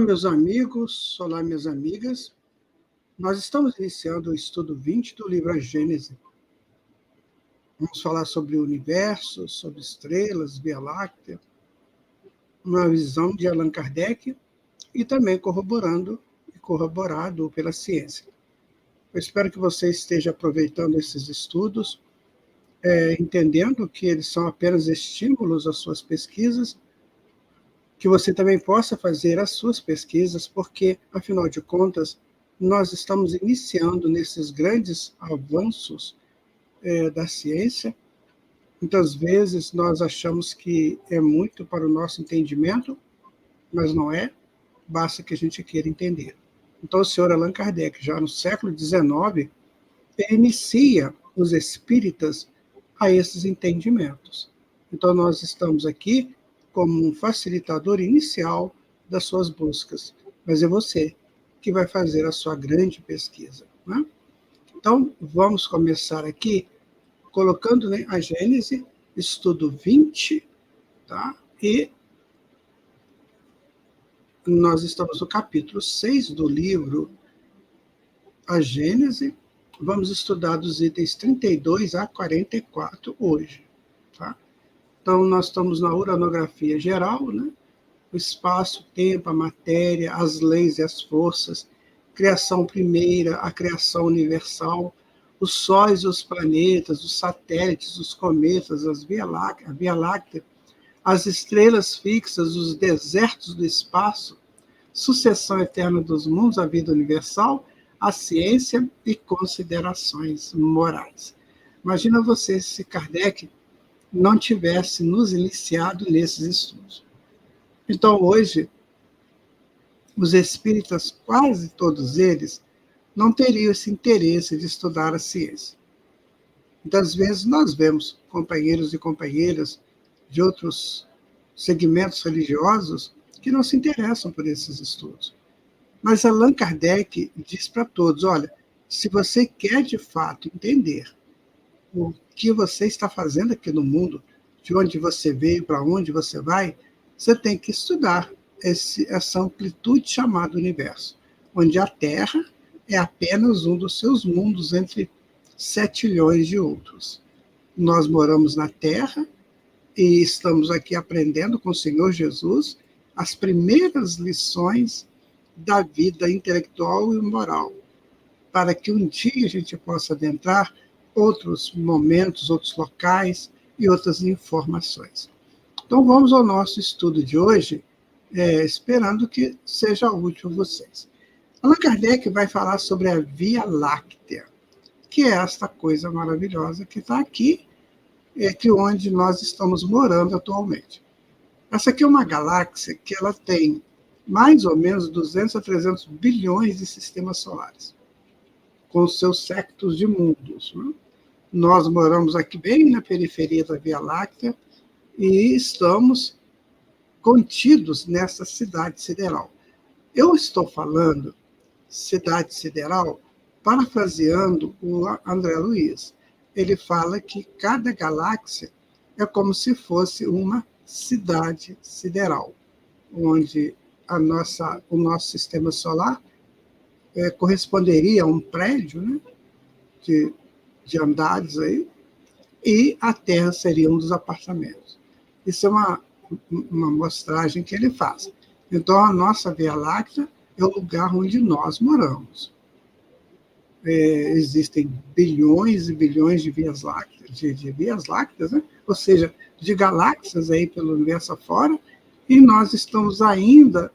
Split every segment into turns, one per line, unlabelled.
Meus amigos, olá, minhas amigas. Nós estamos iniciando o estudo 20 do livro A Gênese. Vamos falar sobre o universo, sobre estrelas, Via Láctea, uma visão de Allan Kardec e também corroborado pela ciência. Eu espero que você esteja aproveitando esses estudos, entendendo que eles são apenas estímulos às suas pesquisas, que você também possa fazer as suas pesquisas, porque, afinal de contas, nós estamos iniciando nesses grandes avanços da ciência. Muitas vezes nós achamos que é muito para o nosso entendimento, mas não é, basta que a gente queira entender. Então, o senhor Allan Kardec, já no século XIX, ele inicia os espíritas a esses entendimentos. Então, nós estamos aqui como um facilitador inicial das suas buscas, mas é você que vai fazer a sua grande pesquisa, né? Então, vamos começar aqui colocando, né, a Gênese, estudo 20, tá? E nós estamos no capítulo 6 do livro A Gênese. Vamos estudar dos itens 32 a 44 hoje, tá? Então, nós estamos na uranografia geral, né? O espaço, o tempo, a matéria, as leis e as forças, criação primeira, a criação universal, os sóis e os planetas, os satélites, os cometas, a Via Láctea, as estrelas fixas, os desertos do espaço, sucessão eterna dos mundos, a vida universal, a ciência e considerações morais. Imagina você se Kardec não tivesse nos iniciado nesses estudos. Então, hoje, os espíritas, quase todos eles, não teriam esse interesse de estudar a ciência. Muitas vezes nós vemos companheiros e companheiras de outros segmentos religiosos que não se interessam por esses estudos. Mas Allan Kardec diz para todos, olha, se você quer de fato entender o que você está fazendo aqui no mundo, de onde você veio, para onde você vai, você tem que estudar essa amplitude chamada universo, onde a Terra é apenas um dos seus mundos entre 7 milhões de outros. Nós moramos na Terra e estamos aqui aprendendo com o Senhor Jesus as primeiras lições da vida intelectual e moral, para que um dia a gente possa adentrar outros momentos, outros locais e outras informações. Então, vamos ao nosso estudo de hoje, esperando que seja útil a vocês. Allan Kardec vai falar sobre a Via Láctea, que é esta coisa maravilhosa que está aqui, que onde nós estamos morando atualmente. Essa aqui é uma galáxia que ela tem mais ou menos 200 a 300 bilhões de sistemas solares, com seus séculos de mundos, né? Nós moramos aqui bem na periferia da Via Láctea e estamos contidos nessa cidade sideral. Eu estou falando cidade sideral parafraseando o André Luiz. Ele fala que cada galáxia é como se fosse uma cidade sideral, onde o nosso sistema solar corresponderia a um prédio, né, de andares aí, e a Terra seria um dos apartamentos. Isso é uma mostragem que ele faz. Então, a nossa Via Láctea é o lugar onde nós moramos. Existem bilhões e bilhões de Vias Lácteas, né? Ou seja, de galáxias aí pelo universo afora, e nós estamos ainda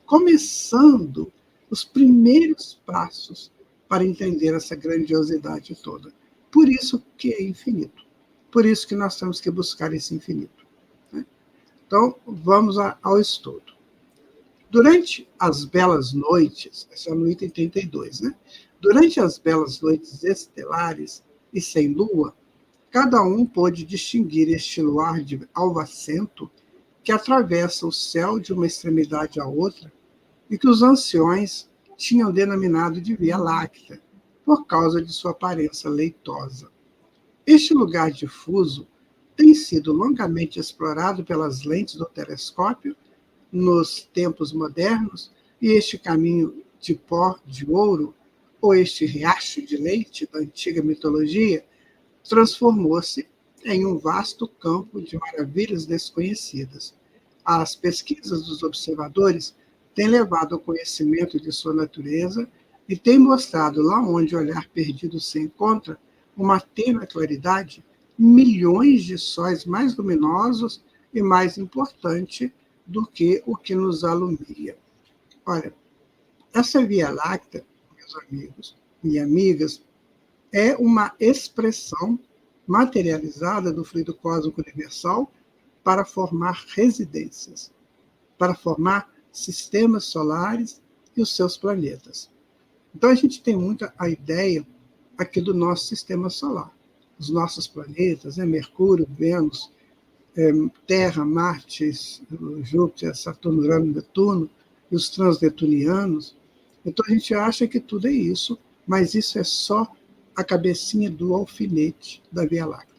começando os primeiros passos para entender essa grandiosidade toda. Por isso que é infinito. Por isso que nós temos que buscar esse infinito, né? Então, vamos ao estudo. Durante as belas noites, essa é no item 32, né? Durante as belas noites estelares e sem lua, cada um pôde distinguir este luar de alvacento que atravessa o céu de uma extremidade à outra e que os anciões tinham denominado de Via Láctea, por causa de sua aparência leitosa. Este lugar difuso tem sido longamente explorado pelas lentes do telescópio nos tempos modernos, e este caminho de pó de ouro, ou este riacho de leite da antiga mitologia, transformou-se em um vasto campo de maravilhas desconhecidas. As pesquisas dos observadores têm levado ao conhecimento de sua natureza e têm mostrado, lá onde o olhar perdido se encontra, uma tênue claridade, milhões de sóis mais luminosos e mais importante do que o que nos alumia. Olha, essa Via Láctea, meus amigos e amigas, é uma expressão materializada do fluido cósmico universal para formar residências, para formar sistemas solares e os seus planetas. Então, a gente tem muita a ideia aqui do nosso sistema solar. Os nossos planetas, Mercúrio, Vênus, Terra, Marte, Júpiter, Saturno, Urano, Netuno, e os transnetunianos. Então, a gente acha que tudo é isso, mas isso é só a cabecinha do alfinete da Via Láctea.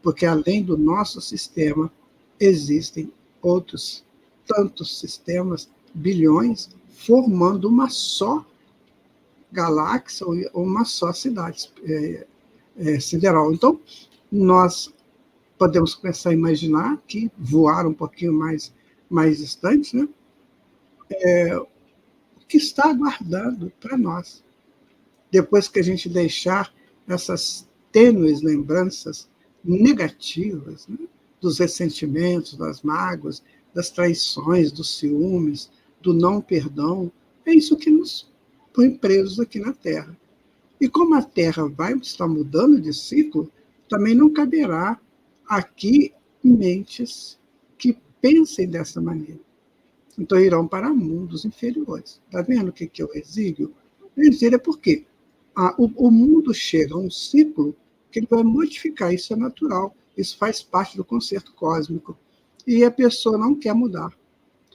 Porque, além do nosso sistema, existem outros tantos sistemas, bilhões, formando uma só galáxia ou uma só cidade sideral. Então, nós podemos começar a imaginar que voar um pouquinho mais distante, né? O que está aguardando para nós, depois que a gente deixar essas tênues lembranças negativas, né? Dos ressentimentos, das mágoas, das traições, dos ciúmes, do não perdão. É isso que nos põe presos aqui na Terra. E como a Terra vai estar mudando de ciclo, também não caberá aqui mentes que pensem dessa maneira. Então irão para mundos inferiores. Está vendo o que é o exílio? O exílio é porque o mundo chega a um ciclo que ele vai modificar, isso é natural, isso faz parte do concerto cósmico. E a pessoa não quer mudar.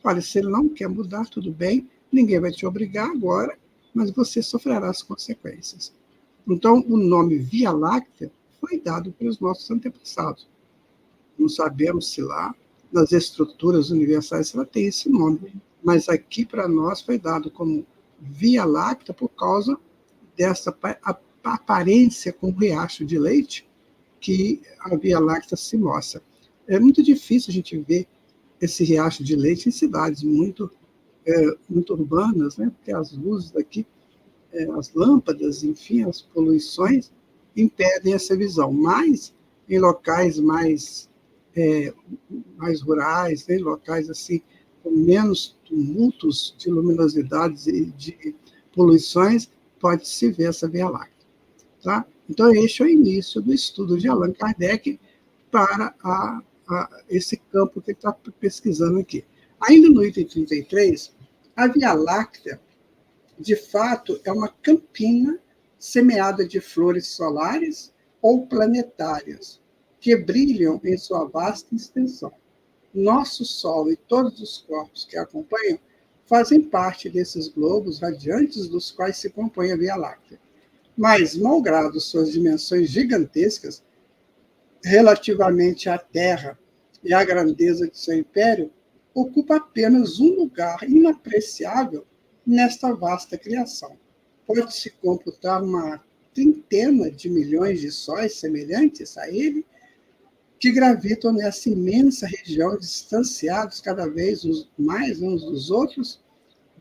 Olha, se ele não quer mudar, tudo bem, ninguém vai te obrigar agora, mas você sofrerá as consequências. Então, o nome Via Láctea foi dado pelos nossos antepassados. Não sabemos se lá, nas estruturas universais, ela tem esse nome, mas aqui para nós foi dado como Via Láctea por causa dessa aparência com o riacho de leite que a Via Láctea se mostra. É muito difícil a gente ver esse riacho de leite em cidades muito urbanas, né? Porque as luzes daqui, as lâmpadas, enfim, as poluições impedem essa visão. Mas em locais mais rurais, né? Locais assim com menos tumultos de luminosidades e de poluições, pode-se ver essa Via Láctea. Tá? Então, este é o início do estudo de Allan Kardec para esse campo que ele está pesquisando aqui. Ainda no item 33, a Via Láctea, de fato, é uma campina semeada de flores solares ou planetárias, que brilham em sua vasta extensão. Nosso Sol e todos os corpos que a acompanham fazem parte desses globos radiantes dos quais se compõe a Via Láctea. Mas, malgrado suas dimensões gigantescas, relativamente à Terra e à grandeza de seu império, ocupa apenas um lugar inapreciável nesta vasta criação. Pode-se computar uma trintena de milhões de sóis semelhantes a ele, que gravitam nessa imensa região, distanciados cada vez mais uns dos outros,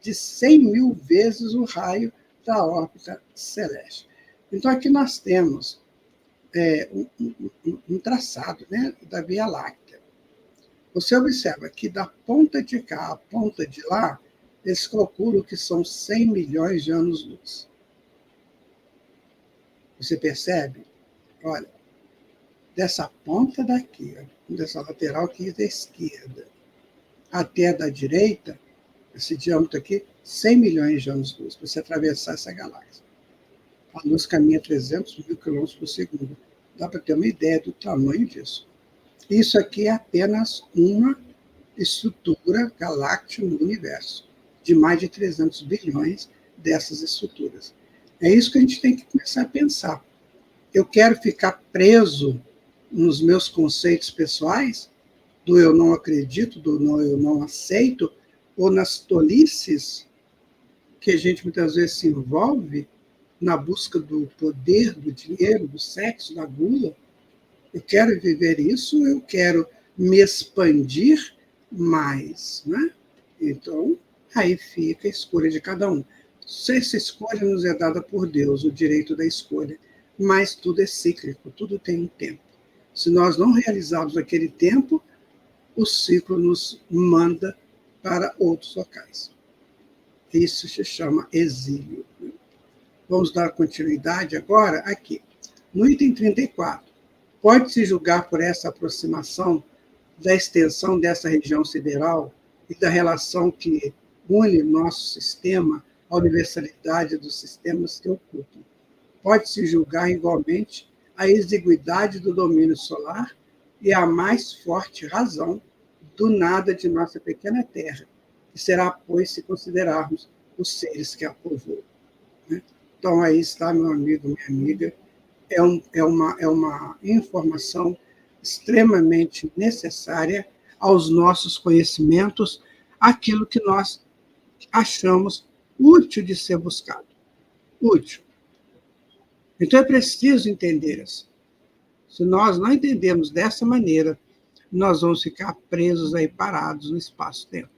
de 100.000 vezes o raio da órbita celeste. Então, aqui nós temos um traçado, né, da Via Láctea. Você observa que da ponta de cá à ponta de lá, eles calculam que são 100 milhões de anos-luz. Você percebe? Olha, dessa ponta daqui, dessa lateral aqui da esquerda, até a da direita, esse diâmetro aqui, 100 milhões de anos-luz, para você atravessar essa galáxia. A luz caminha 300 mil quilômetros por segundo. Dá para ter uma ideia do tamanho disso. Isso aqui é apenas uma estrutura galáctica no universo, de mais de 300 bilhões dessas estruturas. É isso que a gente tem que começar a pensar. Eu quero ficar preso nos meus conceitos pessoais, do eu não acredito, do eu não aceito, ou nas tolices que a gente muitas vezes se envolve na busca do poder, do dinheiro, do sexo, da gula. Eu quero viver isso, eu quero me expandir mais, né? Então, aí fica a escolha de cada um. Se essa escolha nos é dada por Deus, o direito da escolha, mas tudo é cíclico, tudo tem um tempo. Se nós não realizarmos aquele tempo, o ciclo nos manda para outros locais. Isso se chama exílio. Vamos dar continuidade agora aqui. No item 34, pode-se julgar por essa aproximação da extensão dessa região sideral e da relação que une nosso sistema à universalidade dos sistemas que ocupam. Pode-se julgar igualmente a exiguidade do domínio solar e a mais forte razão do nada de nossa pequena Terra, que será, pois, se considerarmos os seres que a povoam. Então, aí está, meu amigo, minha amiga, é uma informação extremamente necessária aos nossos conhecimentos, aquilo que nós achamos útil de ser buscado. Útil. Então, é preciso entender isso. Se nós não entendermos dessa maneira, nós vamos ficar presos aí, parados no espaço-tempo.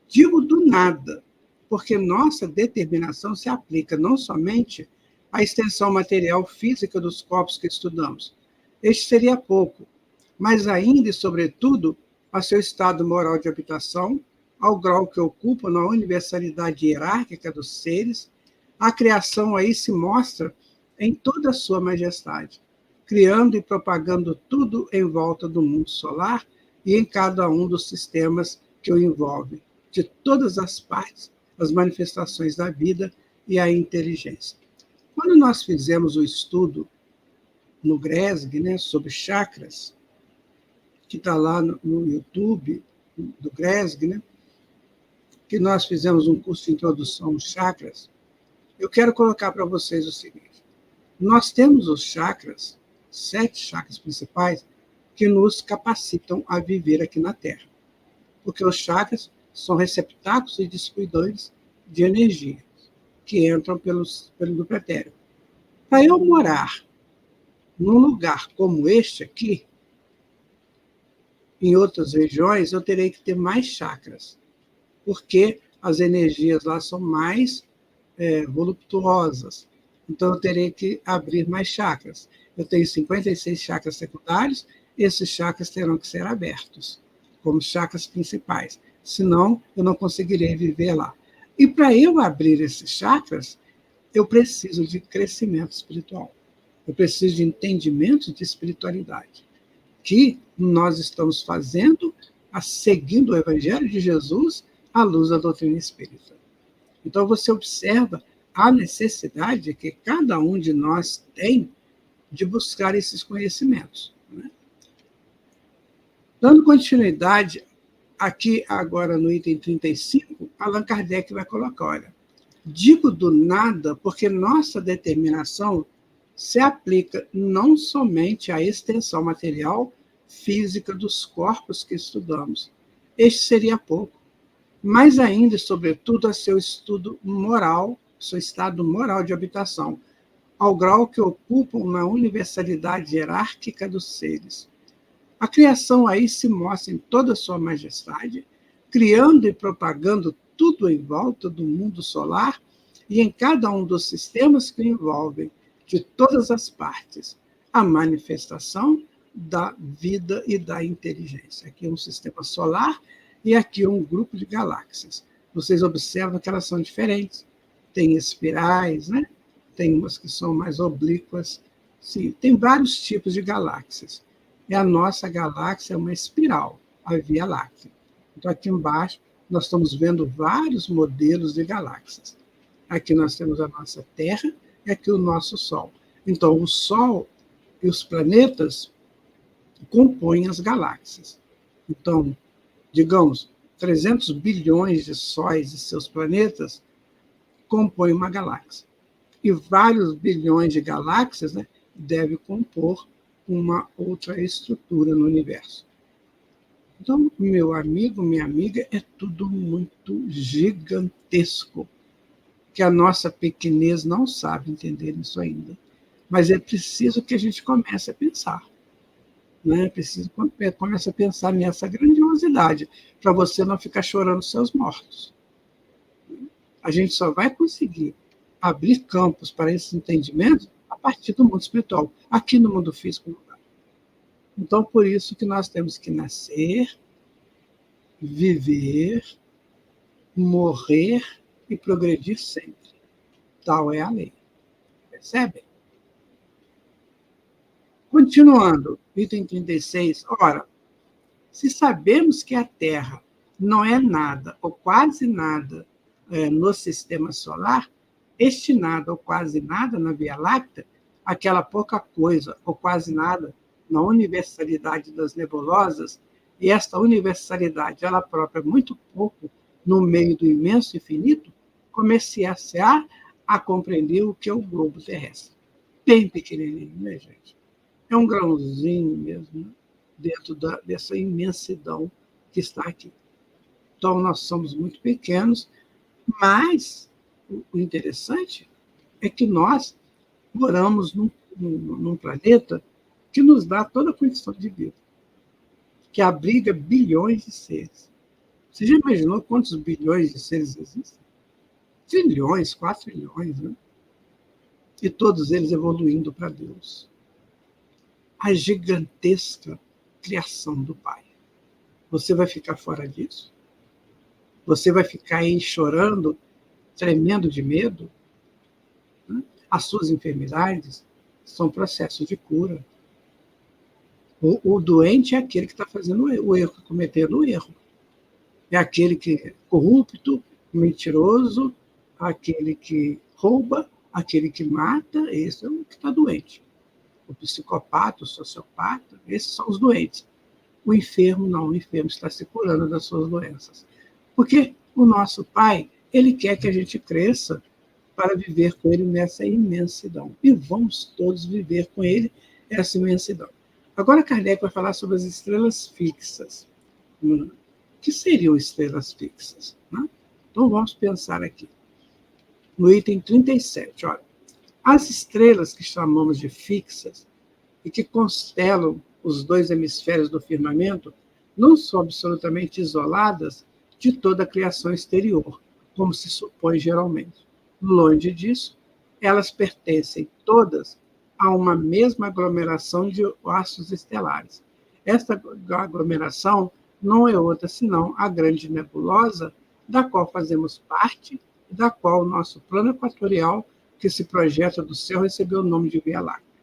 Digo do nada, porque nossa determinação se aplica não somente à extensão material física dos corpos que estudamos. Este seria pouco, mas ainda e sobretudo a seu estado moral de habitação, ao grau que ocupam na universalidade hierárquica dos seres, a criação aí se mostra em toda a sua majestade, criando e propagando tudo em volta do mundo solar e em cada um dos sistemas que o envolvem, de todas as partes, as manifestações da vida e a inteligência. Quando nós fizemos o estudo no GRESG, né, sobre chakras, que está lá no YouTube do GRESG, né, que nós fizemos um curso de introdução aos chakras, eu quero colocar para vocês o seguinte: nós temos os chakras, 7 chakras principais, que nos capacitam a viver aqui na Terra, porque os chakras são receptáculos e distribuidores de energia que entram pelo pretérito. Para eu morar num lugar como este aqui, em outras regiões, eu terei que ter mais chakras, porque as energias lá são mais voluptuosas. Então, eu terei que abrir mais chakras. Eu tenho 56 chakras secundários, esses chakras terão que ser abertos, como chakras principais. Senão, eu não conseguirei viver lá. E para eu abrir esses chakras, eu preciso de crescimento espiritual. Eu preciso de entendimento de espiritualidade, que nós estamos fazendo, seguindo o Evangelho de Jesus à luz da doutrina espírita. Então, você observa a necessidade que cada um de nós tem de buscar esses conhecimentos. Né? Dando continuidade, aqui agora no item 35, Allan Kardec vai colocar, olha, digo do nada porque nossa determinação se aplica não somente à extensão material física dos corpos que estudamos. Este seria pouco, mas ainda e sobretudo a seu estudo moral, seu estado moral de habitação, ao grau que ocupam na universalidade hierárquica dos seres. A criação aí se mostra em toda a sua majestade, criando e propagando tudo em volta do mundo solar e em cada um dos sistemas que o envolvem, de todas as partes, a manifestação da vida e da inteligência. Aqui é um sistema solar e aqui um grupo de galáxias. Vocês observam que elas são diferentes. Tem espirais, né? Tem umas que são mais oblíquas. Sim, tem vários tipos de galáxias. E a nossa galáxia é uma espiral, a Via Láctea. Então, aqui embaixo, nós estamos vendo vários modelos de galáxias. Aqui nós temos a nossa Terra e aqui o nosso Sol. Então, o Sol e os planetas compõem as galáxias. Então, digamos, 300 bilhões de sóis e seus planetas compõem uma galáxia. E vários bilhões de galáxias, né, devem compor uma outra estrutura no universo. Então, meu amigo, minha amiga, é tudo muito gigantesco, que a nossa pequenez não sabe entender isso ainda. Mas é preciso que a gente comece a pensar. Né? É preciso que comece a pensar nessa grandiosidade, para você não ficar chorando seus mortos. A gente só vai conseguir abrir campos para esses entendimentos a partir do mundo espiritual. Aqui no mundo físico não dá. Então, por isso que nós temos que nascer, viver, morrer e progredir sempre. Tal é a lei. Percebe? Continuando, item 36. Ora, se sabemos que a Terra não é nada ou quase nada no sistema solar, este nada ou quase nada na Via Láctea, aquela pouca coisa ou quase nada na universalidade das nebulosas, e esta universalidade, ela própria, muito pouco no meio do imenso infinito, começar a compreender o que é o globo terrestre. Bem pequenininho, né, gente? É um grãozinho mesmo, né? Dentro dessa imensidão que está aqui. Então, nós somos muito pequenos, mas o interessante é que nós moramos num planeta que nos dá toda a condição de vida, que abriga bilhões de seres. Você já imaginou quantos bilhões de seres existem? Trilhões, 4 trilhões, né? E todos eles evoluindo para Deus. A gigantesca criação do Pai. Você vai ficar fora disso? Você vai ficar aí chorando, tremendo de medo? Né? As suas enfermidades são processos de cura. O doente é aquele que está fazendo o erro, cometendo o erro. É aquele que é corrupto, mentiroso, aquele que rouba, aquele que mata, esse é o que está doente. O psicopata, o sociopata, esses são os doentes. O enfermo não, o enfermo está se curando das suas doenças. Porque o nosso Pai, ele quer que a gente cresça para viver com ele nessa imensidão. E vamos todos viver com ele essa imensidão. Agora Kardec vai falar sobre as estrelas fixas. O que seriam estrelas fixas? Né? Então vamos pensar aqui. No item 37, olha. As estrelas que chamamos de fixas e que constelam os dois hemisférios do firmamento não são absolutamente isoladas de toda a criação exterior, como se supõe geralmente. Longe disso, elas pertencem todas a uma mesma aglomeração de astros estelares. Esta aglomeração não é outra senão a grande nebulosa da qual fazemos parte e da qual o nosso plano equatorial, que se projeta do céu, recebeu o nome de Via Láctea.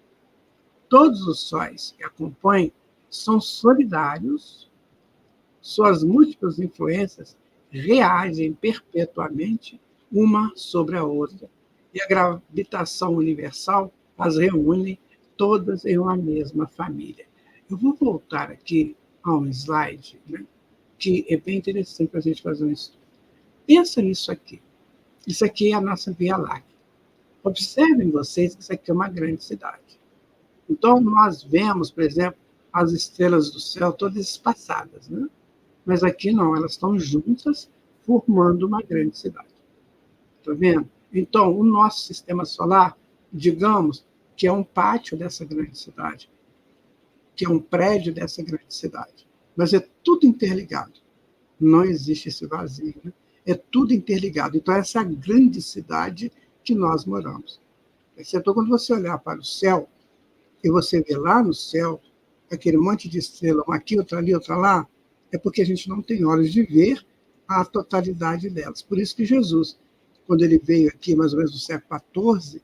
Todos os sóis que a compõem são solidários, suas múltiplas influências reagem perpetuamente uma sobre a outra, e a gravitação universal as reúne todas em uma mesma família. Eu vou voltar aqui a um slide, né, que é bem interessante para a gente fazer um estudo. Pensa nisso aqui. Isso aqui é a nossa Via Láctea. Observem vocês que isso aqui é uma grande cidade. Então, nós vemos, por exemplo, as estrelas do céu todas espaçadas, né? Mas aqui não, elas estão juntas, formando uma grande cidade. Está vendo? Então, o nosso sistema solar, digamos, que é um pátio dessa grande cidade, que é um prédio dessa grande cidade. Mas é tudo interligado. Não existe esse vazio, né? É tudo interligado. Então, essa é a grande cidade que nós moramos. Então, quando você olhar para o céu, e você vê lá no céu aquele monte de estrela, uma aqui, outra ali, outra lá, é porque a gente não tem olhos de ver a totalidade delas. Por isso que Jesus, quando ele veio aqui, mais ou menos no século XIV,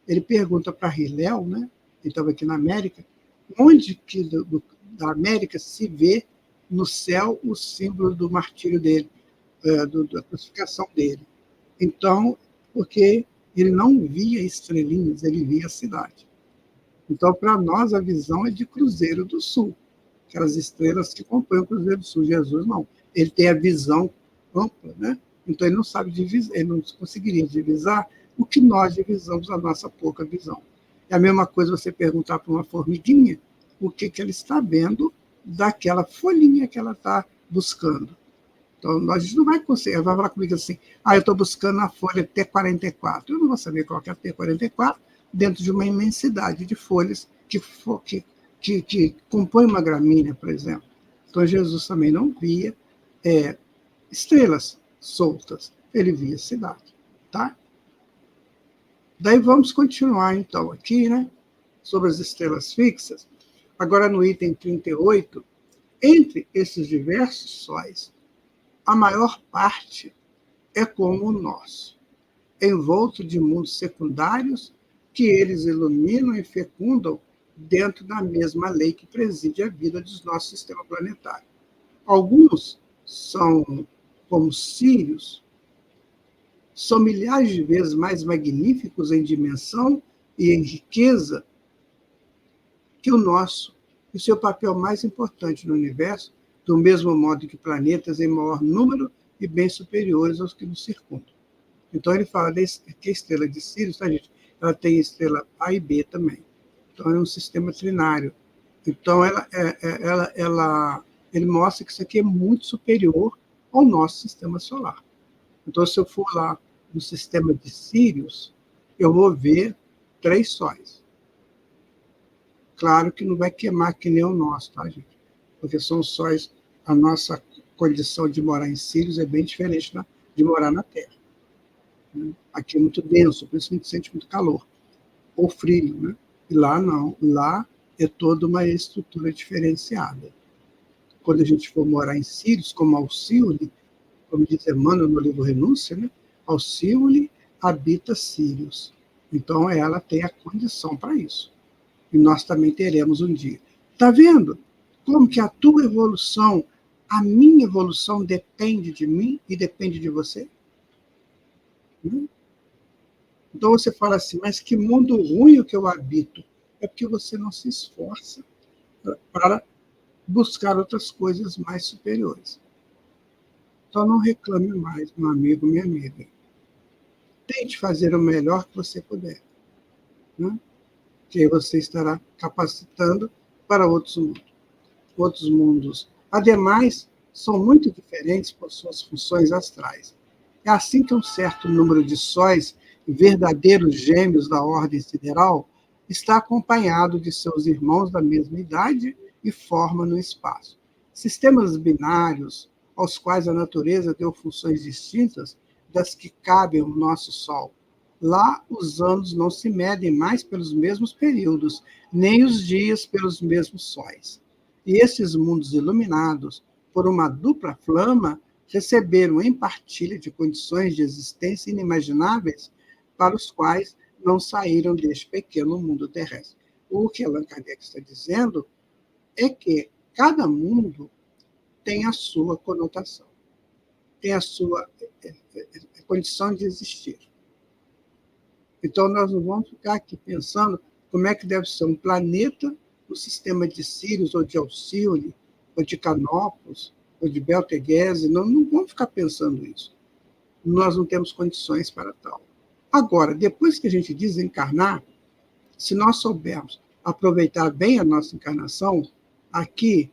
ele pergunta para Hilel, né? Ele estava aqui na América, onde que da América se vê no céu o símbolo do martírio dele, da crucificação dele. Então, porque ele não via estrelinhas, ele via a cidade. Então, para nós, a visão é de Cruzeiro do Sul, aquelas estrelas que compõem o Cruzeiro do Sul. Jesus não. Ele tem a visão ampla, né? Então, ele não sabe divisar, ele não conseguiria divisar o que nós divisamos a nossa pouca visão. É a mesma coisa você perguntar para uma formiguinha o que ela está vendo daquela folhinha que ela está buscando. Então, a gente não vai conseguir. Ela vai falar comigo assim, eu estou buscando a folha T44. Eu não vou saber qual é a T44 dentro de uma imensidade de folhas que compõe uma gramínea, por exemplo. Então, Jesus também não via estrelas soltas, ele via cidade. Tá? Daí vamos continuar, então, aqui, né, sobre as estrelas fixas. Agora, no item 38, entre esses diversos sóis, a maior parte é como o nosso, envolto de mundos secundários que eles iluminam e fecundam dentro da mesma lei que preside a vida do nosso sistema planetário. Alguns são como Sírios, são milhares de vezes mais magníficos em dimensão e em riqueza que o nosso, e seu papel mais importante no universo, do mesmo modo que planetas em maior número e bem superiores aos que nos circundam. Então, ele fala que a estrela de Sírius, tá, gente? Ela tem estrela A e B também. Então, é um sistema trinário. Então, ele mostra que isso aqui é muito superior ao nosso sistema solar. Então, se eu for lá no sistema de Sírius, eu vou ver 3 sóis. Claro que não vai queimar que nem o nosso, tá, gente? Porque são sóis, a nossa condição de morar em Sírios é bem diferente de morar na Terra. Né? Aqui é muito denso, por isso a gente sente muito calor, ou frio, né? E lá não, lá é toda uma estrutura diferenciada. Quando a gente for morar em Sírios, como Alcione, como diz Emmanuel no livro Renúncia, né? Alcione habita Sírios. Então, ela tem a condição para isso. E nós também teremos um dia. Está vendo como que a tua evolução, a minha evolução depende de mim e depende de você? Então você fala assim, mas que mundo ruim o que eu habito? É porque você não se esforça para buscar outras coisas mais superiores. Então não reclame mais, meu amigo, minha amiga. Tente fazer o melhor que você puder. Né? Que aí você estará capacitando para outros mundos. Ademais, são muito diferentes por suas funções astrais. É assim que um certo número de sóis, verdadeiros gêmeos da ordem sideral, está acompanhado de seus irmãos da mesma idade e forma no espaço. Sistemas binários, aos quais a natureza deu funções distintas das que cabem ao nosso Sol. Lá, os anos não se medem mais pelos mesmos períodos, nem os dias pelos mesmos sóis. E esses mundos iluminados por uma dupla flama receberam em partilha de condições de existência inimagináveis para os quais não saíram deste pequeno mundo terrestre. O que Allan Kardec está dizendo é que cada mundo tem a sua conotação, tem a sua condição de existir. Então, nós não vamos ficar aqui pensando como é que deve ser um planeta no sistema de Sírios, ou de Alcione, ou de Canopus, ou de Betelgeuse. Não vamos ficar pensando isso. Nós não temos condições para tal. Agora, depois que a gente desencarnar, se nós soubermos aproveitar bem a nossa encarnação, aqui,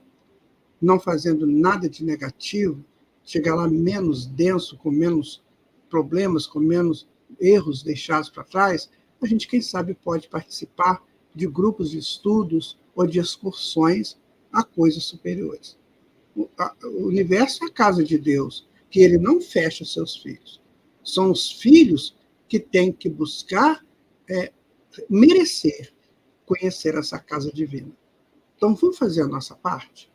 não fazendo nada de negativo, chegar lá menos denso, com menos problemas, com menos erros deixados para trás, a gente, quem sabe, pode participar de grupos de estudos ou de excursões a coisas superiores. O universo é a casa de Deus, que ele não fecha seus filhos. São os filhos que têm que buscar merecer conhecer essa casa divina. Então, vamos fazer a nossa parte?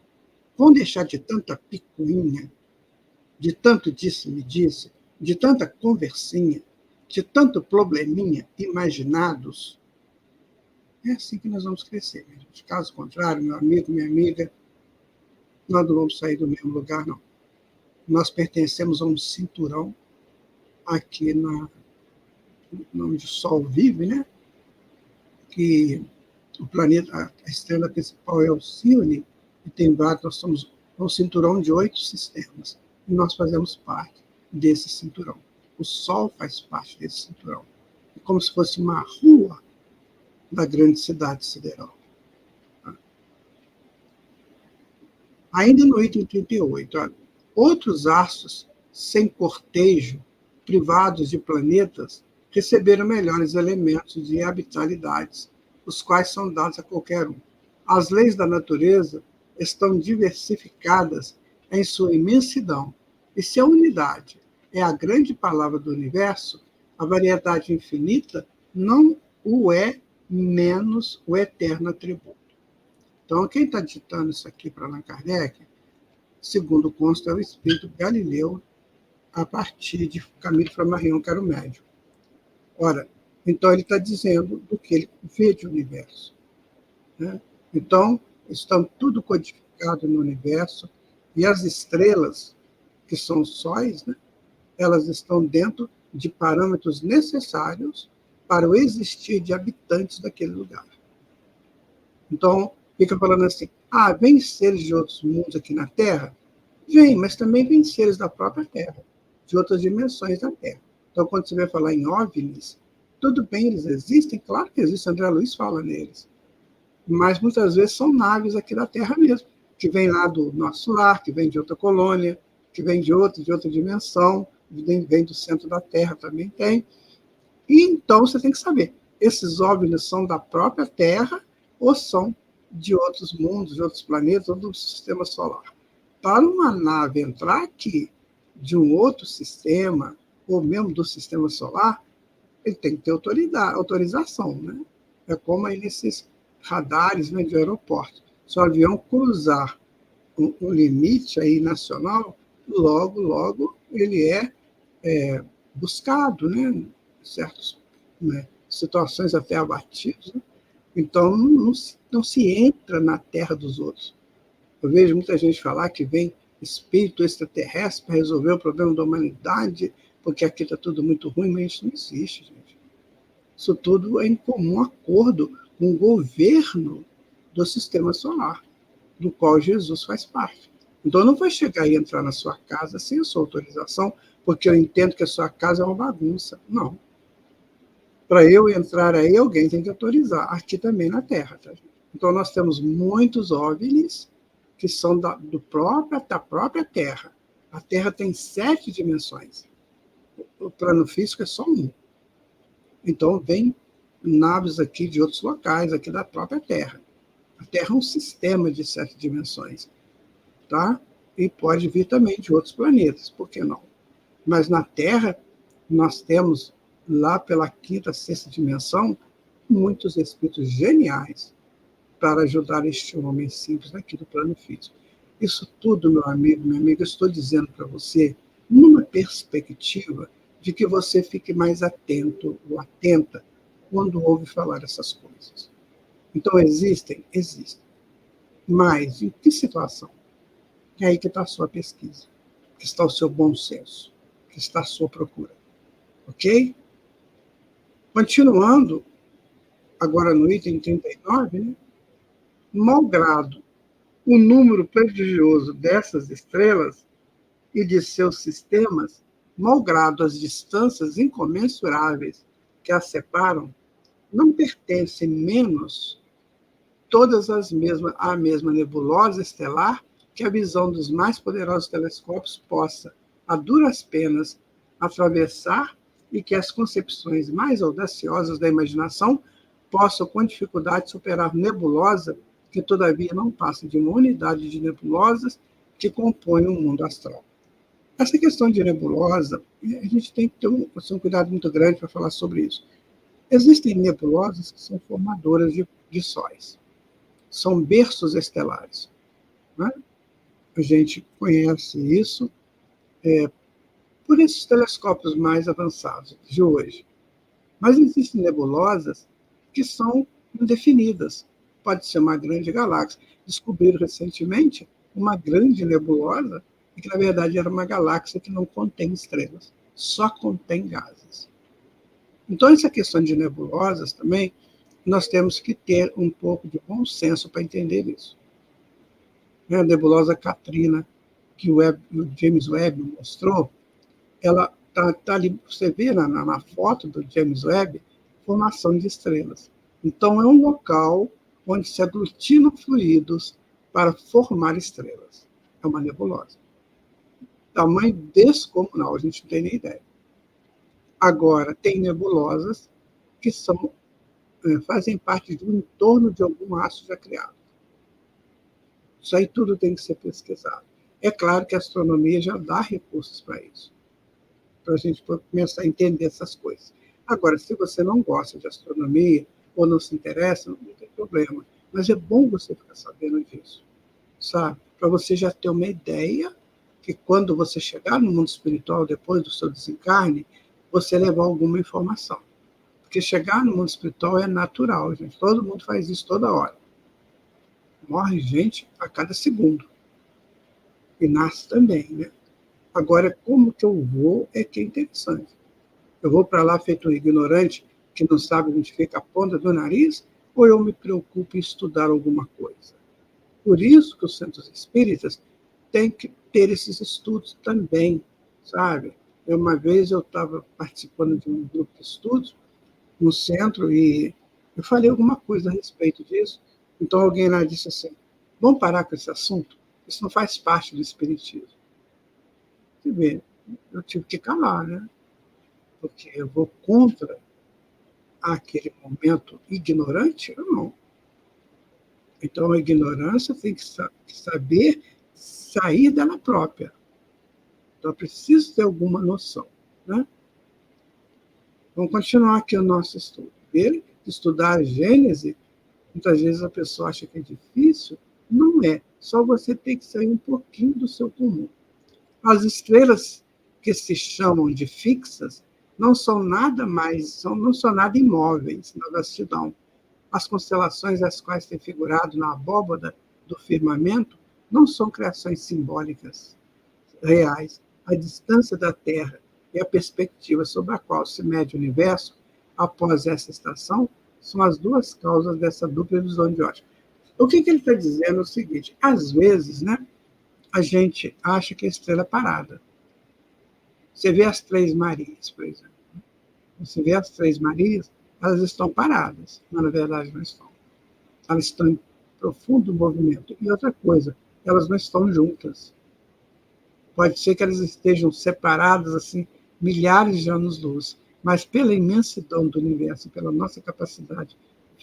Vamos deixar de tanta picuinha, de tanto disse-me-disse, de tanta conversinha, de tanto probleminha imaginados. É assim que nós vamos crescer, minha gente. Caso contrário, meu amigo, minha amiga, nós não vamos sair do mesmo lugar, não. Nós pertencemos a um cinturão aqui onde o Sol vive, né? Que o planeta, a estrela principal é Alcione, e tem vários, nós somos um cinturão de 8 sistemas, e nós fazemos parte desse cinturão. O Sol faz parte desse cinturão. É como se fosse uma rua da grande cidade sideral. Ainda no item 38, olha, outros astros sem cortejo, privados de planetas, receberam melhores elementos de habitabilidades, os quais são dados a qualquer um. As leis da natureza estão diversificadas em sua imensidão, e se a unidade é a grande palavra do universo, a variedade infinita não o é menos o eterno atributo. Então, quem está ditando isso aqui para Allan Kardec, segundo consta, é o espírito Galileu, a partir de Camille Flammarion, que era o médium. Ora, então ele está dizendo do que ele vê de universo. Né? Então, estão tudo codificado no universo, e as estrelas, que são sóis, né, elas estão dentro de parâmetros necessários para o existir de habitantes daquele lugar. Então, fica falando assim, vem seres de outros mundos aqui na Terra? Vem, mas também vem seres da própria Terra, de outras dimensões da Terra. Então, quando você vai falar em OVNIs, tudo bem, eles existem, claro que existem, André Luiz fala neles, mas muitas vezes são naves aqui da Terra mesmo, que vêm lá do nosso lar, que vêm de outra colônia, que vêm de outra dimensão, vem do centro da Terra, também tem. E então você tem que saber, esses OVNIs são da própria Terra ou são de outros mundos, de outros planetas, ou do sistema solar? Para uma nave entrar aqui de um outro sistema, ou mesmo do sistema solar, ele tem que ter autorização, né? É como aí nesses radares, né, de aeroporto. Se o avião cruzar um limite aí nacional, logo ele é buscado, né? Certas, né, situações até abatidos. Né? Então, não se entra na terra dos outros. Eu vejo muita gente falar que vem espírito extraterrestre para resolver o problema da humanidade, porque aqui está tudo muito ruim, mas isso não existe, gente. Isso tudo é em comum acordo com o governo do sistema solar, do qual Jesus faz parte. Então, eu não vou chegar e entrar na sua casa sem a sua autorização, porque eu entendo que a sua casa é uma bagunça. Não. Para eu entrar aí, alguém tem que autorizar, aqui também na Terra. Tá? Então, nós temos muitos OVNIs que são da própria Terra. A Terra tem 7 dimensões. O plano físico é só um. Então, vem naves aqui de outros locais, aqui da própria Terra. A Terra é um sistema de 7 dimensões. Tá? E pode vir também de outros planetas, por que não? Mas na Terra, nós temos, lá pela 5ª, 6ª dimensão, muitos espíritos geniais para ajudar este homem simples aqui do plano físico. Isso tudo, meu amigo, minha amiga, eu estou dizendo para você numa perspectiva de que você fique mais atento ou atenta quando ouve falar essas coisas. Então, existem? Existem. Mas em que situação? É aí que está a sua pesquisa, que está o seu bom senso, que está a sua procura. Ok? Continuando, agora no item 39, né? Malgrado o número prodigioso dessas estrelas e de seus sistemas, malgrado as distâncias incomensuráveis que as separam, não pertencem menos todas à mesma nebulosa estelar que a visão dos mais poderosos telescópios possa, a duras penas, atravessar e que as concepções mais audaciosas da imaginação possam, com dificuldade, superar nebulosa que, todavia, não passa de uma unidade de nebulosas que compõem o mundo astral. Essa questão de nebulosa, a gente tem que ter um cuidado muito grande para falar sobre isso. Existem nebulosas que são formadoras de sóis. São berços estelares. Né? A gente conhece isso por esses telescópios mais avançados de hoje. Mas existem nebulosas que são indefinidas. Pode ser uma grande galáxia. Descobriram recentemente uma grande nebulosa, que na verdade era uma galáxia que não contém estrelas, só contém gases. Então, essa questão de nebulosas também, nós temos que ter um pouco de bom senso para entender isso. A nebulosa Katrina, que o James Webb mostrou, ela está ali, você vê na foto do James Webb, formação de estrelas. Então, é um local onde se aglutinam fluidos para formar estrelas. É uma nebulosa. Tamanho descomunal, a gente não tem nem ideia. Agora, tem nebulosas que fazem parte do entorno de algum astro já criado. Isso aí tudo tem que ser pesquisado. É claro que a astronomia já dá recursos para isso, para a gente começar a entender essas coisas. Agora, se você não gosta de astronomia ou não se interessa, não tem problema. Mas é bom você ficar sabendo disso, sabe? Para você já ter uma ideia que quando você chegar no mundo espiritual, depois do seu desencarne, você levar alguma informação. Porque chegar no mundo espiritual é natural, gente. Todo mundo faz isso toda hora. Morre gente a cada segundo. E nasce também, né? Agora, como que eu vou é que é interessante. Eu vou para lá feito um ignorante que não sabe onde fica a ponta do nariz, ou eu me preocupo em estudar alguma coisa? Por isso que os centros espíritas têm que ter esses estudos também, sabe? Uma vez eu estava participando de um grupo de estudos no centro e eu falei alguma coisa a respeito disso. Então alguém lá disse assim, vamos parar com esse assunto? Isso não faz parte do espiritismo. Você vê, eu tive que calar, né? Porque eu vou contra aquele momento ignorante? Eu não. Então, a ignorância tem que saber sair dela própria. Então, preciso ter alguma noção. Né? Vamos continuar aqui o nosso estudo. Ele, estudar a Gênese, muitas vezes a pessoa acha que é difícil. Não é. Só você tem que sair um pouquinho do seu comum. As estrelas que se chamam de fixas não são nada mais, não são nada imóveis na vastidão. As constelações as quais tem figurado na abóbada do firmamento não são criações simbólicas reais. A distância da Terra e a perspectiva sobre a qual se mede o universo após essa estação são as duas causas dessa dupla ilusão de ótica. O que ele está dizendo é o seguinte, às vezes, né, a gente acha que a estrela é parada. Você vê as Três Marias, por exemplo. Você vê as Três Marias, elas estão paradas, mas na verdade não estão. Elas estão em profundo movimento. E outra coisa, elas não estão juntas. Pode ser que elas estejam separadas assim milhares de anos-luz, mas pela imensidão do universo, pela nossa capacidade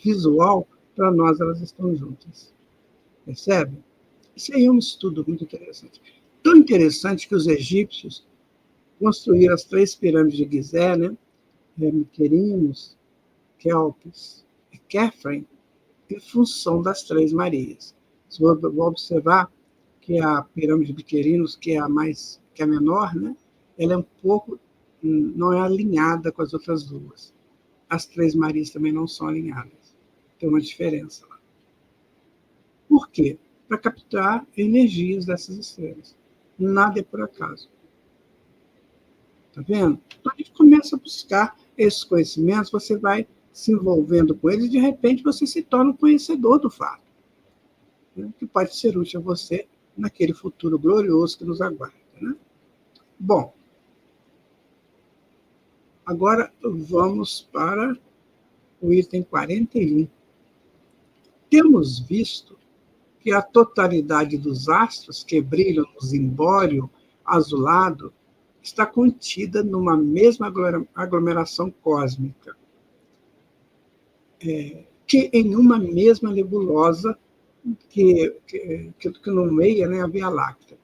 visual, para nós elas estão juntas. Percebe? Isso aí é um estudo muito interessante. Tão interessante que os egípcios construíram as 3 pirâmides de Gizé, né? Miquerinos, Kelpis e Kefren, em função das Três Marias. Se vou observar que a pirâmide de Miquerinos, que é a menor, né? Ela é um pouco, não é alinhada com as outras duas. As Três Marias também não são alinhadas. Tem uma diferença lá. Por quê? Para captar energias dessas estrelas. Nada é por acaso. Tá vendo? Então a gente começa a buscar esses conhecimentos, você vai se envolvendo com eles e de repente você se torna um conhecedor do fato, né? Que pode ser útil a você naquele futuro glorioso que nos aguarda. Né? Bom, agora vamos para o item 41. Temos visto que a totalidade dos astros que brilham no zimbório azulado está contida numa mesma aglomeração cósmica, que em uma mesma nebulosa que nomeia, né, a Via Láctea.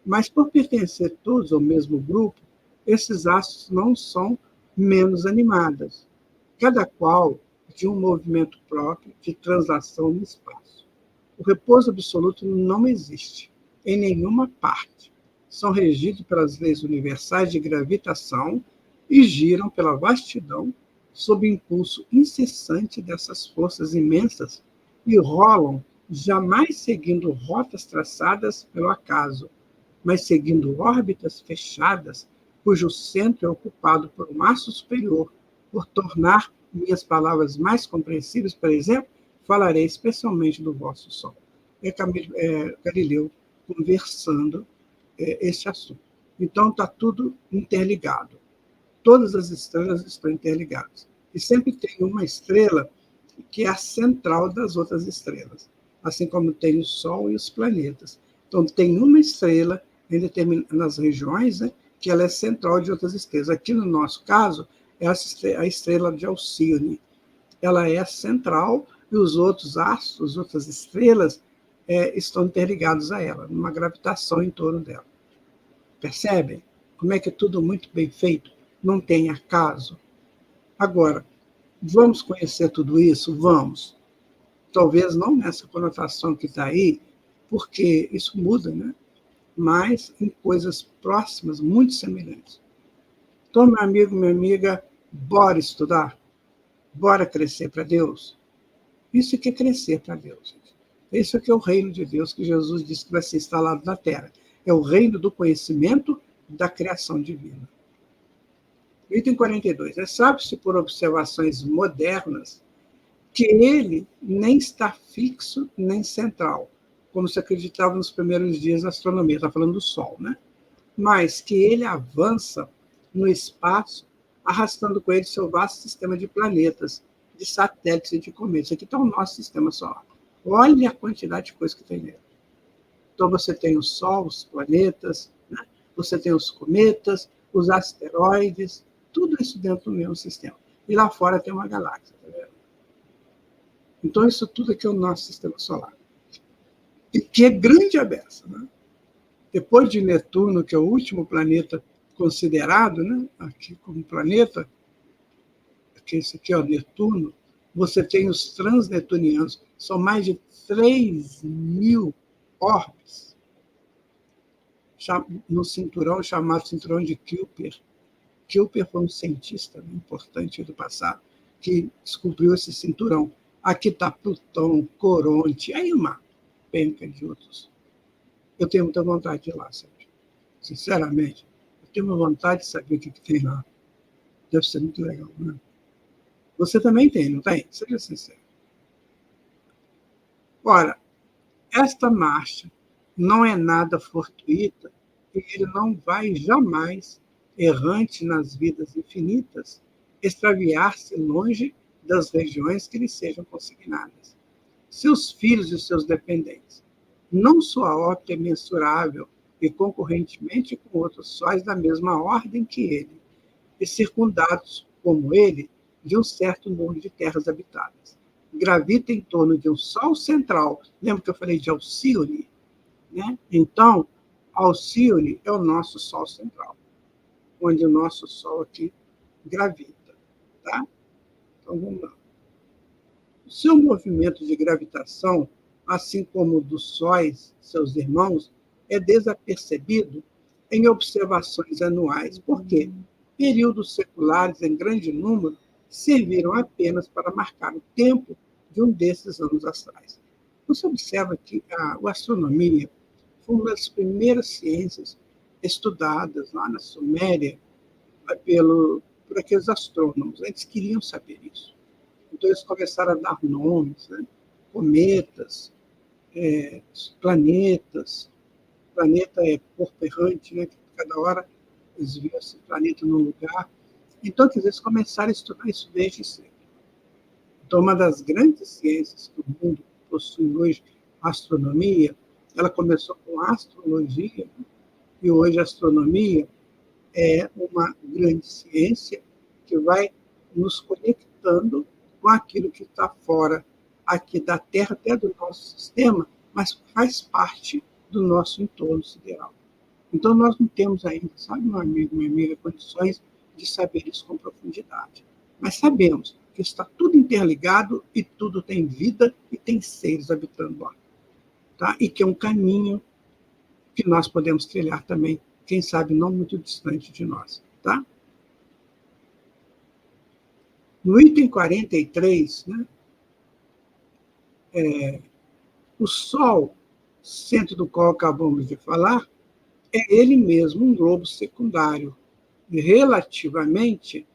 Mas, por pertencer todos ao mesmo grupo, esses astros não são menos animadas, cada qual de um movimento próprio de translação no espaço. O repouso absoluto não existe em nenhuma parte. São regidos pelas leis universais de gravitação e giram pela vastidão sob impulso incessante dessas forças imensas e rolam, jamais seguindo rotas traçadas pelo acaso, mas seguindo órbitas fechadas, cujo centro é ocupado por um aço superior. Por tornar minhas palavras mais compreensíveis, por exemplo, falarei especialmente do vosso Sol. Galileu conversando esse assunto. Então, está tudo interligado. Todas as estrelas estão interligadas. E sempre tem uma estrela que é a central das outras estrelas. assim como tem o Sol e os planetas. Então, tem uma estrela em determinadas regiões, né, que ela é central de outras estrelas. Aqui, no nosso caso, é a estrela de Alcíone. Ela é central e os outros astros, outras estrelas, estão interligados a ela, numa gravitação em torno dela. Percebem? Como é que é tudo muito bem feito? Não tem acaso. Agora, vamos conhecer tudo isso? Vamos. Talvez não nessa conotação que está aí, porque isso muda, né? Mas em coisas próximas, muito semelhantes. Então, meu amigo, minha amiga, bora estudar? Bora crescer para Deus? Isso que é crescer para Deus. Isso é que é o reino de Deus que Jesus disse que vai ser instalado na Terra. É o reino do conhecimento da criação divina. Item 42. Sabe-se por observações modernas que ele nem está fixo nem central, como se acreditava nos primeiros dias da astronomia, está falando do Sol, né? Mas que ele avança no espaço, arrastando com ele seu vasto sistema de planetas, de satélites e de cometas. Aqui está o nosso sistema solar. Olha a quantidade de coisa que tem nele. Então, você tem o Sol, os planetas, né? Você tem os cometas, os asteroides, tudo isso dentro do mesmo sistema. E lá fora tem uma galáxia, tá vendo? Então, isso tudo aqui é o nosso sistema solar. E que é grande a beça, né? Depois de Netuno, que é o último planeta considerado, né, aqui como planeta, que esse aqui, ó, Netuno, você tem os transnetunianos, são mais de 3.000 orbes no cinturão chamado cinturão de Kuiper. Kuiper foi um cientista, né, importante do passado que descobriu esse cinturão. Aqui está Plutão, Coronte, aí uma penca de outros. Eu tenho muita vontade de ir lá, Sérgio. Sinceramente, eu tenho uma vontade de saber o que tem lá. Deve ser muito legal, né? Você também tem, não tem? Seja sincero. Ora, esta marcha não é nada fortuita e ele não vai jamais, errante nas vidas infinitas, extraviar-se longe das regiões que lhe sejam consignadas. Seus filhos e seus dependentes. Não sua órbita é mensurável e concorrentemente com outros sóis da mesma ordem que ele, e circundados, como ele, de um certo número de terras habitadas. Gravita em torno de um sol central. Lembra que eu falei de Alcíone? Né? Então, Alcíone é o nosso sol central, onde o nosso sol aqui gravita. Tá? Então, vamos lá. O seu movimento de gravitação, assim como o dos sóis, seus irmãos, é desapercebido em observações anuais, porque períodos seculares em grande número serviram apenas para marcar o tempo de um desses anos astrais. Você observa que a astronomia foi uma das primeiras ciências estudadas lá na Suméria por aqueles astrônomos. Eles queriam saber isso. Então, eles começaram a dar nomes, né? Cometas, planetas. Planeta é corpo errante, né? Cada hora eles viam esse planeta num lugar. Então, quer dizer, eles começaram a estudar isso desde sempre. Então, uma das grandes ciências que o mundo possui hoje, a astronomia, ela começou com a astrologia, né? E hoje a astronomia é uma grande ciência que vai nos conectando com aquilo que está fora aqui da Terra, até do nosso sistema, mas faz parte do nosso entorno sideral. Então, nós não temos ainda, sabe, meu amigo, minha amiga, condições de saber isso com profundidade. Mas sabemos que está tudo interligado e tudo tem vida e tem seres habitando lá. Tá? E que é um caminho que nós podemos trilhar também, quem sabe não muito distante de nós. Tá? No item 43, né, o Sol, centro do qual acabamos de falar, é ele mesmo um globo secundário, relativamente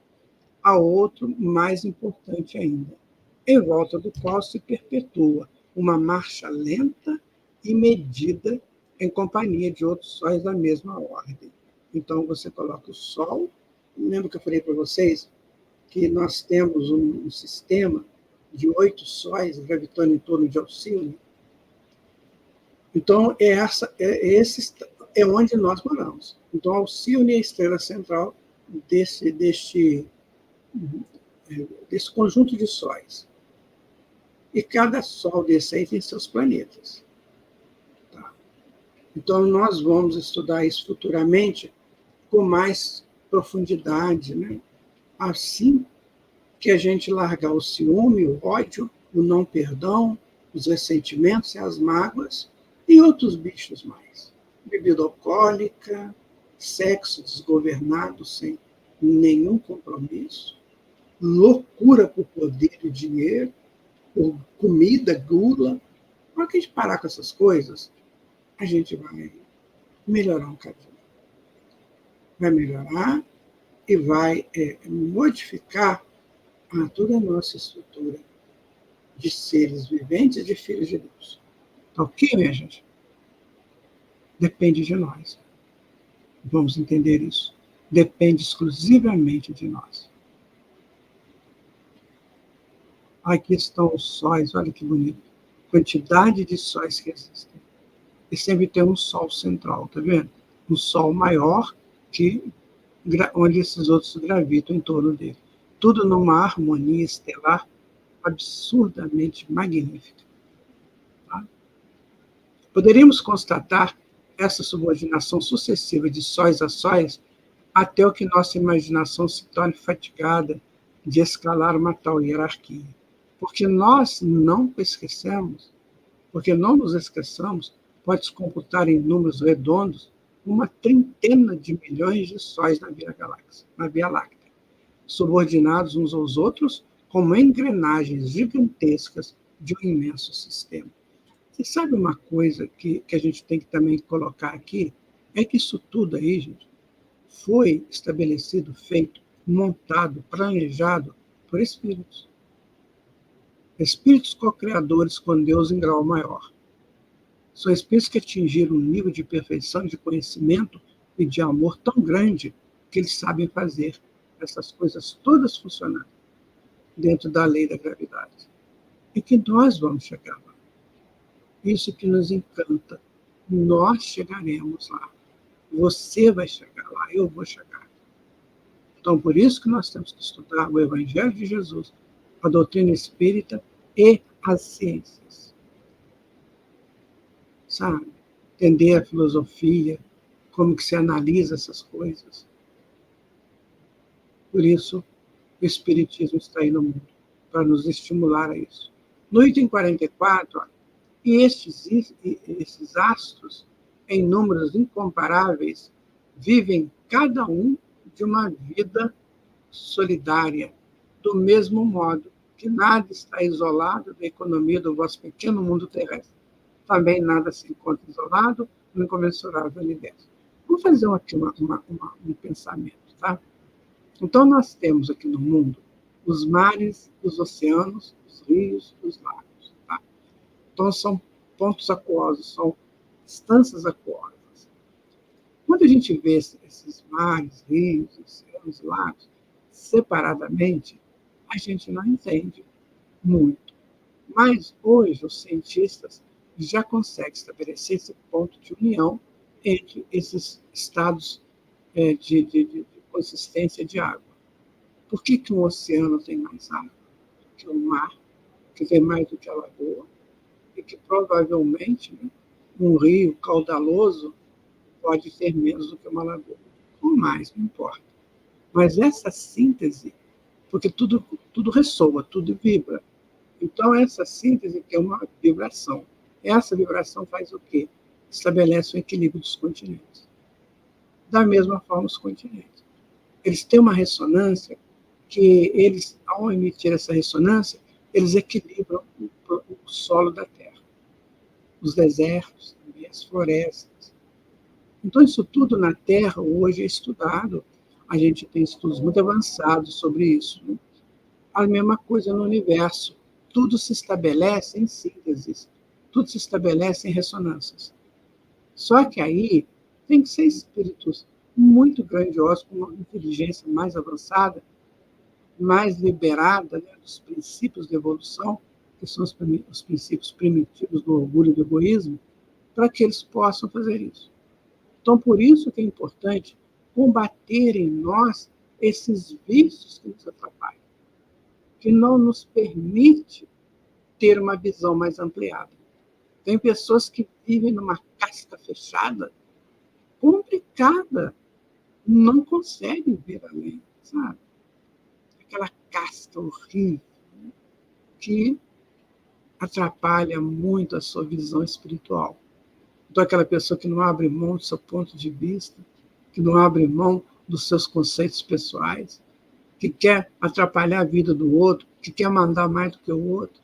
a outro mais importante ainda, em volta do qual se perpetua uma marcha lenta e medida em companhia de outros sóis da mesma ordem. Então, você coloca o Sol, lembra que eu falei para vocês que nós temos um sistema de 8 sóis gravitando em torno de Alcíone? Então, esse é onde nós moramos. Então, Alcione é a estrela central desse conjunto de sóis. E cada sol desse aí tem seus planetas. Tá? Então, nós vamos estudar isso futuramente com mais profundidade, né? Assim que a gente largar o ciúme, o ódio, o não perdão, os ressentimentos e as mágoas e outros bichos mais. Bebida alcoólica, sexo desgovernado sem nenhum compromisso, loucura por poder e dinheiro, por comida, gula. Na hora que a gente parar com essas coisas, a gente vai melhorar um bocadinho. Vai melhorar e vai modificar toda a nossa estrutura de seres viventes, de filhos de Deus. Tá ok, minha gente? Depende de nós. Vamos entender isso. Depende exclusivamente de nós. Aqui estão os sóis, olha que bonito. Quantidade de sóis que existem. E sempre tem um sol central, tá vendo? Um sol maior onde esses outros gravitam em torno dele. Tudo numa harmonia estelar absurdamente magnífica. Tá? Poderíamos constatar essa subordinação sucessiva de sóis a sóis até o que nossa imaginação se torne fatigada de escalar uma tal hierarquia. Porque nós não esquecemos, porque não nos esqueçamos, pode-se computar em números redondos uma trintena de milhões de sóis na Via Láctea, subordinados uns aos outros como engrenagens gigantescas de um imenso sistema. Você sabe uma coisa que a gente tem que também colocar aqui? É que isso tudo aí, gente, foi estabelecido, feito, montado, planejado por espíritos. Espíritos co-criadores com Deus em grau maior. São espíritos que atingiram um nível de perfeição, de conhecimento e de amor tão grande que eles sabem fazer essas coisas todas funcionarem dentro da lei da gravidade. E que nós vamos chegar lá. Isso que nos encanta. Nós chegaremos lá. Você vai chegar lá, eu vou chegar. Então, por isso que nós temos que estudar o Evangelho de Jesus, a doutrina espírita e as ciências. Sabe? Entender a filosofia, como que se analisa essas coisas. Por isso, o Espiritismo está aí no mundo, para nos estimular a isso. No item 44, e esses astros, em números incomparáveis, vivem cada um de uma vida solidária, do mesmo modo que nada está isolado da economia do vosso pequeno mundo terrestre. Também nada se encontra isolado no incomensurável universo. Vamos fazer aqui um pensamento, tá? Então, nós temos aqui no mundo os mares, os oceanos, os rios, os lagos. Tá? Então, são pontos aquosos, são instâncias aquosas. Quando a gente vê esses mares, rios, oceanos, lagos, separadamente, a gente não entende muito. Mas, hoje, os cientistas já conseguem estabelecer esse ponto de união entre esses estados de consistência de água. Por que um oceano tem mais água que o mar, que tem mais do que a lagoa, e que provavelmente, né, um rio caudaloso pode ter menos do que uma lagoa? Ou mais, não importa. Mas essa síntese, porque tudo ressoa, tudo vibra. Então, essa síntese que é uma vibração. Essa vibração faz o quê? Estabelece o equilíbrio dos continentes. Da mesma forma, os continentes. Eles têm uma ressonância que eles, ao emitir essa ressonância, eles equilibram o solo da Terra. Os desertos, as florestas. Então, isso tudo na Terra hoje é estudado. A gente tem estudos muito avançados sobre isso. Né? A mesma coisa no universo. Tudo se estabelece em sínteses. Tudo se estabelece em ressonâncias. Só que aí tem que ser espíritos muito grandiosos, com uma inteligência mais avançada, mais liberada, né, dos princípios da evolução, que são os princípios primitivos do orgulho e do egoísmo, para que eles possam fazer isso. Então, por isso que é importante combater em nós esses vícios que nos atrapalham, que não nos permite ter uma visão mais ampliada. Tem pessoas que vivem numa casca fechada, complicada, não conseguem ver além, sabe? Aquela casca horrível, né, que atrapalha muito a sua visão espiritual. Então, aquela pessoa que não abre mão do seu ponto de vista, que não abre mão dos seus conceitos pessoais, que quer atrapalhar a vida do outro, que quer mandar mais do que o outro,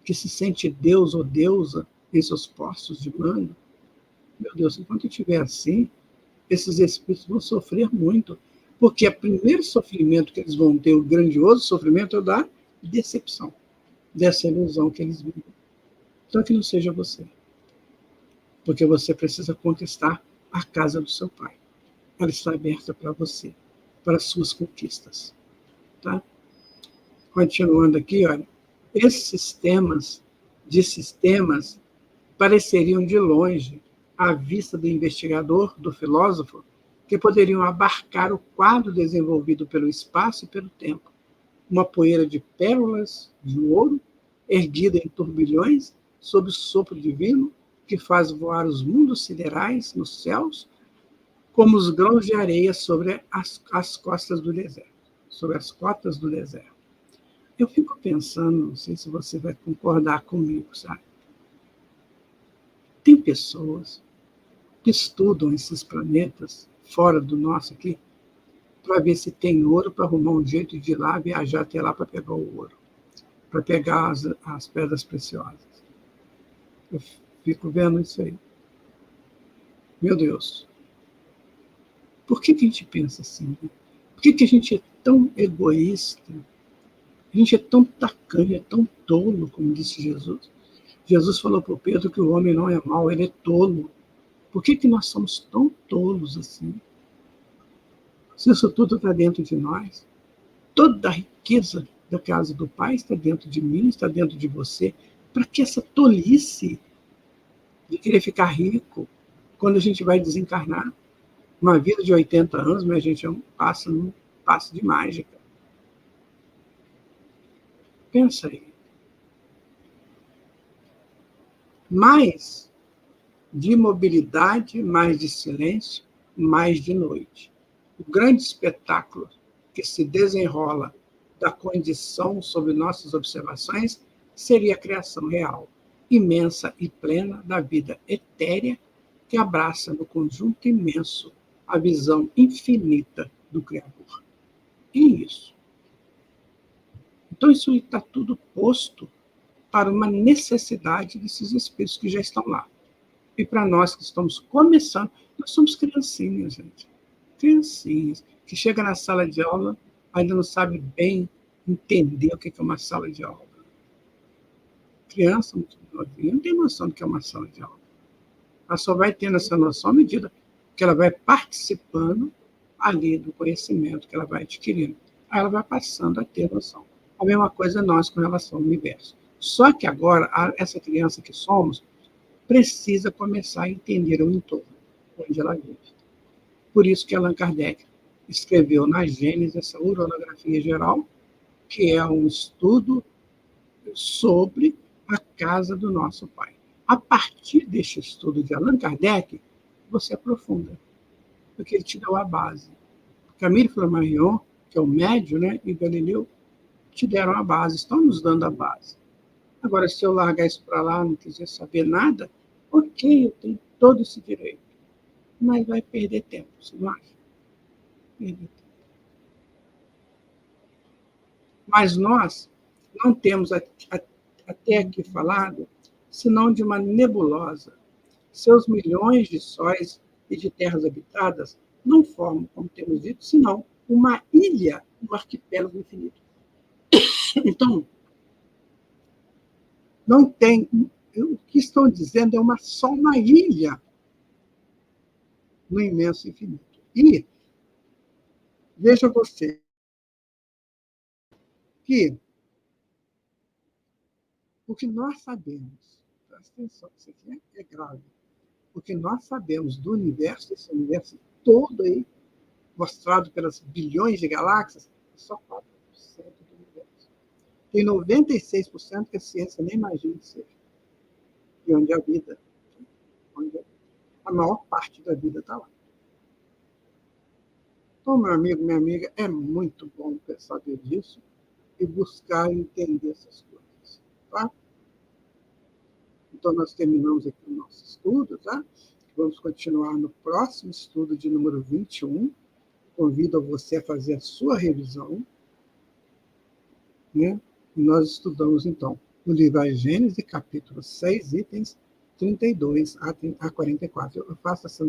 que se sente Deus ou deusa em seus postos de mando. Meu Deus, enquanto estiver assim, esses espíritos vão sofrer muito, porque o primeiro sofrimento que eles vão ter, o grandioso sofrimento, é o da decepção, dessa ilusão que eles vivem. Então, que não seja você, porque você precisa conquistar a casa do seu pai. Ela está aberta para você, para as suas conquistas. Tá? Continuando aqui, olha, esses sistemas pareceriam de longe, à vista do investigador, do filósofo, que poderiam abarcar o quadro desenvolvido pelo espaço e pelo tempo. Uma poeira de pérolas de ouro, erguida em turbilhões, sob o sopro divino, que faz voar os mundos siderais nos céus, como os grãos de areia sobre as costas do deserto, sobre as cotas do deserto. Eu fico pensando, não sei se você vai concordar comigo, sabe? Tem pessoas que estudam esses planetas fora do nosso aqui para ver se tem ouro, para arrumar um jeito de ir lá, viajar até lá para pegar o ouro, para pegar as pedras preciosas. Eu fico vendo isso aí. Meu Deus, por que a gente pensa assim? Por que a gente é tão egoísta? A gente é tão tacanho, é tão tolo, como disse Jesus. Jesus falou para o Pedro que o homem não é mau, ele é tolo. Por que nós somos tão tolos assim? Se isso tudo está dentro de nós, toda a riqueza da casa do Pai está dentro de mim, está dentro de você. Para que essa tolice de querer ficar rico quando a gente vai desencarnar? Uma vida de 80 anos, mas a gente passa num passe de mágica. Pensa aí. Mais de mobilidade, mais de silêncio, mais de noite. O grande espetáculo que se desenrola da condição sob nossas observações seria a criação real, imensa e plena da vida etérea que abraça no conjunto imenso a visão infinita do Criador. E isso. Então, isso está tudo posto para uma necessidade desses espíritos que já estão lá. E para nós que estamos começando, nós somos criancinhas, gente. Criancinhas, que chega na sala de aula, ainda não sabe bem entender o que é uma sala de aula. Criança muito novinha não tem noção do que é uma sala de aula. Ela só vai tendo essa noção à medida que ela vai participando ali do conhecimento que ela vai adquirindo. Aí ela vai passando a ter noção. A mesma coisa nós com relação ao universo. Só que agora, essa criança que somos, precisa começar a entender o entorno onde ela vive. Por isso que Allan Kardec escreveu na Gênese essa uranografia geral, que é um estudo sobre a casa do nosso Pai. A partir deste estudo de Allan Kardec, você aprofunda, porque ele te deu a base. Camille Flammarion, que é o médio, né, e Galileu, te deram a base, estão nos dando a base. Agora, se eu largar isso para lá, não quiser saber nada, ok, eu tenho todo esse direito. Mas vai perder tempo, você não acha? Perder tempo. Mas nós não temos até aqui falado, senão de uma nebulosa. Seus milhões de sóis e de terras habitadas não formam, como temos dito, senão uma ilha no arquipélago infinito. Então, não tem. O que estão dizendo é só uma ilha no imenso infinito. E veja você que o que nós sabemos, presta atenção, isso aqui é grave, O que nós sabemos do universo, esse universo todo aí, mostrado pelas bilhões de galáxias, é só 4% do universo. Tem 96% que a ciência nem imagina que seja. E onde a vida, onde a maior parte da vida está lá. Então, meu amigo, minha amiga, é muito bom saber disso e buscar entender essas coisas. Tá? Então, nós terminamos aqui o nosso estudo, tá? Vamos continuar no próximo estudo de número 21. Convido você a fazer a sua revisão, né? E nós estudamos, então, o livro A Gênese, capítulo 6, itens 32 a 44. Eu faço essa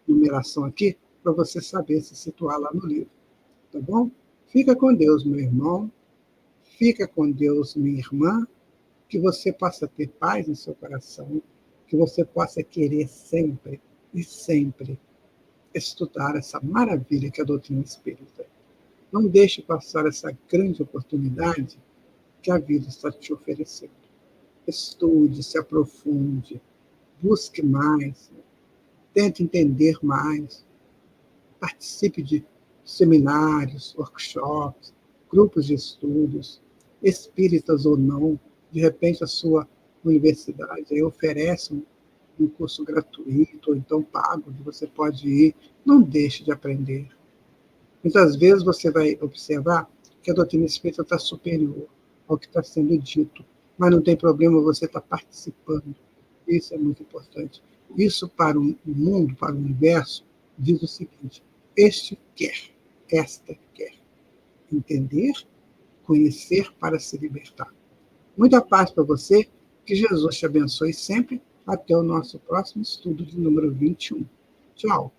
numeração aqui para você saber se situar lá no livro, tá bom? Fica com Deus, meu irmão. Fica com Deus, minha irmã. Que você possa ter paz no seu coração, que você possa querer sempre e sempre estudar essa maravilha que é a doutrina espírita. Não deixe passar essa grande oportunidade que a vida está te oferecendo. Estude, se aprofunde, busque mais, tente entender mais, participe de seminários, workshops, grupos de estudos, espíritas ou não. De repente, a sua universidade aí oferece um curso gratuito, ou então pago, que você pode ir. Não deixe de aprender. Muitas vezes você vai observar que a doutrina espírita está superior ao que está sendo dito, mas não tem problema você estar participando. Isso é muito importante. Isso para o mundo, para o universo, diz o seguinte: este quer, esta quer. Entender, conhecer para se libertar. Muita paz para você, que Jesus te abençoe sempre. Até o nosso próximo estudo de número 21. Tchau.